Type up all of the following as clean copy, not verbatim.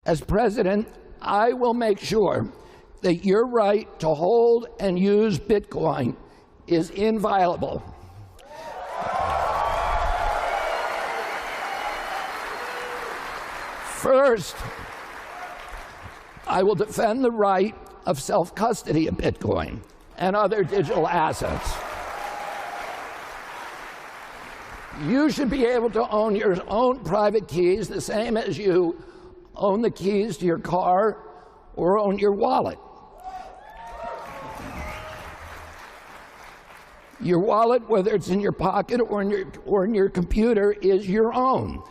As president, I will make sure that your right to hold and use Bitcoin is inviolable. First, I will defend the right of self-custody of Bitcoin and other digital assets. You should be able to own your own private keys the same as you own the keys to your car or own your wallet. Your wallet, whether it's in your pocket or in your computer, is your own.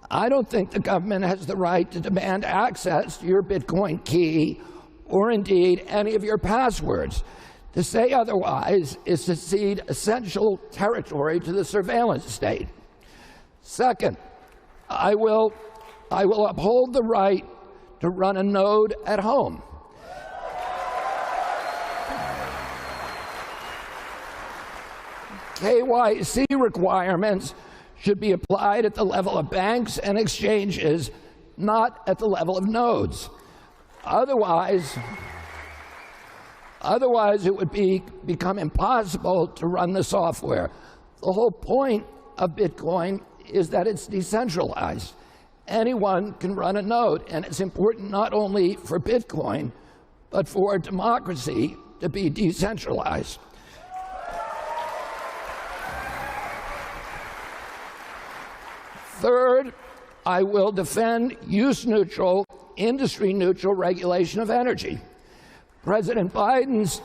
I don't think the government has the right to demand access to your Bitcoin key or indeed any of your passwords. To say otherwise is to cede essential territory to the surveillance state. Second, I will uphold the right to run a node at home. KYC requirements should be applied at the level of banks and exchanges, not at the level of nodes. Otherwise it would become impossible to run the software. The whole point of Bitcoin is that it's decentralized. Anyone can run a node, and it's important not only for Bitcoin, but for democracy to be decentralized. Third, I will defend use-neutral, industry-neutral regulation of energy. President Biden's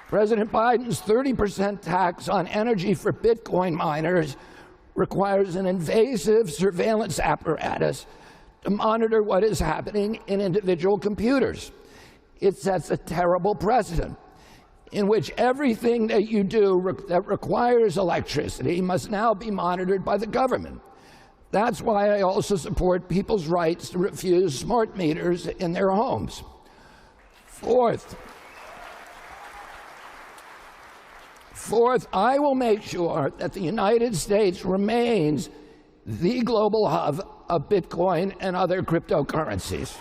30% tax on energy for Bitcoin miners requires an invasive surveillance apparatus to monitor what is happening in individual computers. It sets a terrible precedent in which everything that you do that requires electricity must now be monitored by the government. That's why I also support people's rights to refuse smart meters in their homes. Fourth, I will make sure that the United States remains the global hub of Bitcoin and other cryptocurrencies.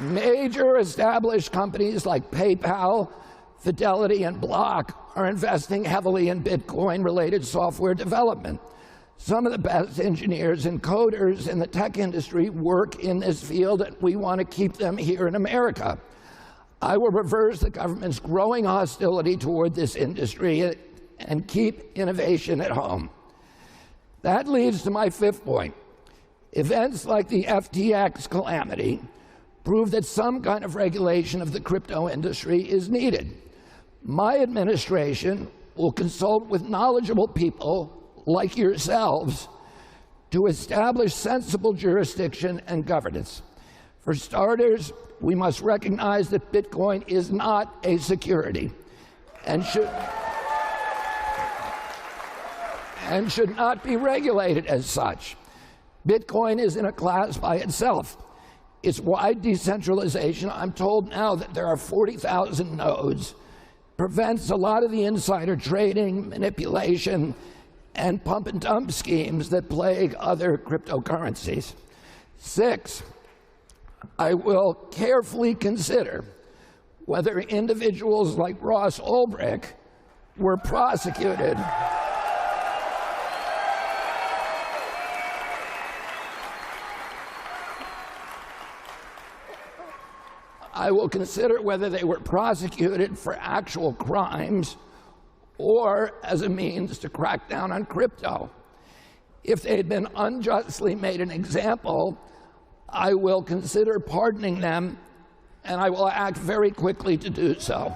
Major established companies like PayPal, Fidelity, and Block are investing heavily in Bitcoin-related software development. Some of the best engineers and coders in the tech industry work in this field, and we want to keep them here in America. I will reverse the government's growing hostility toward this industry and keep innovation at home. That leads to my fifth point. Events like the FTX calamity prove that some kind of regulation of the crypto industry is needed. My administration will consult with knowledgeable people like yourselves to establish sensible jurisdiction and governance. For starters, we must recognize that Bitcoin is not a security and should not be regulated as such. Bitcoin is in a class by itself. Its wide decentralization, I'm told now that there are 40,000 nodes, prevents a lot of the insider trading, manipulation, and pump and dump schemes that plague other cryptocurrencies. Six, I will carefully consider whether individuals like Ross Ulbricht were prosecuted I will consider whether they were prosecuted for actual crimes or as a means to crack down on crypto. If they had been unjustly made an example, I will consider pardoning them, and I will act very quickly to do so.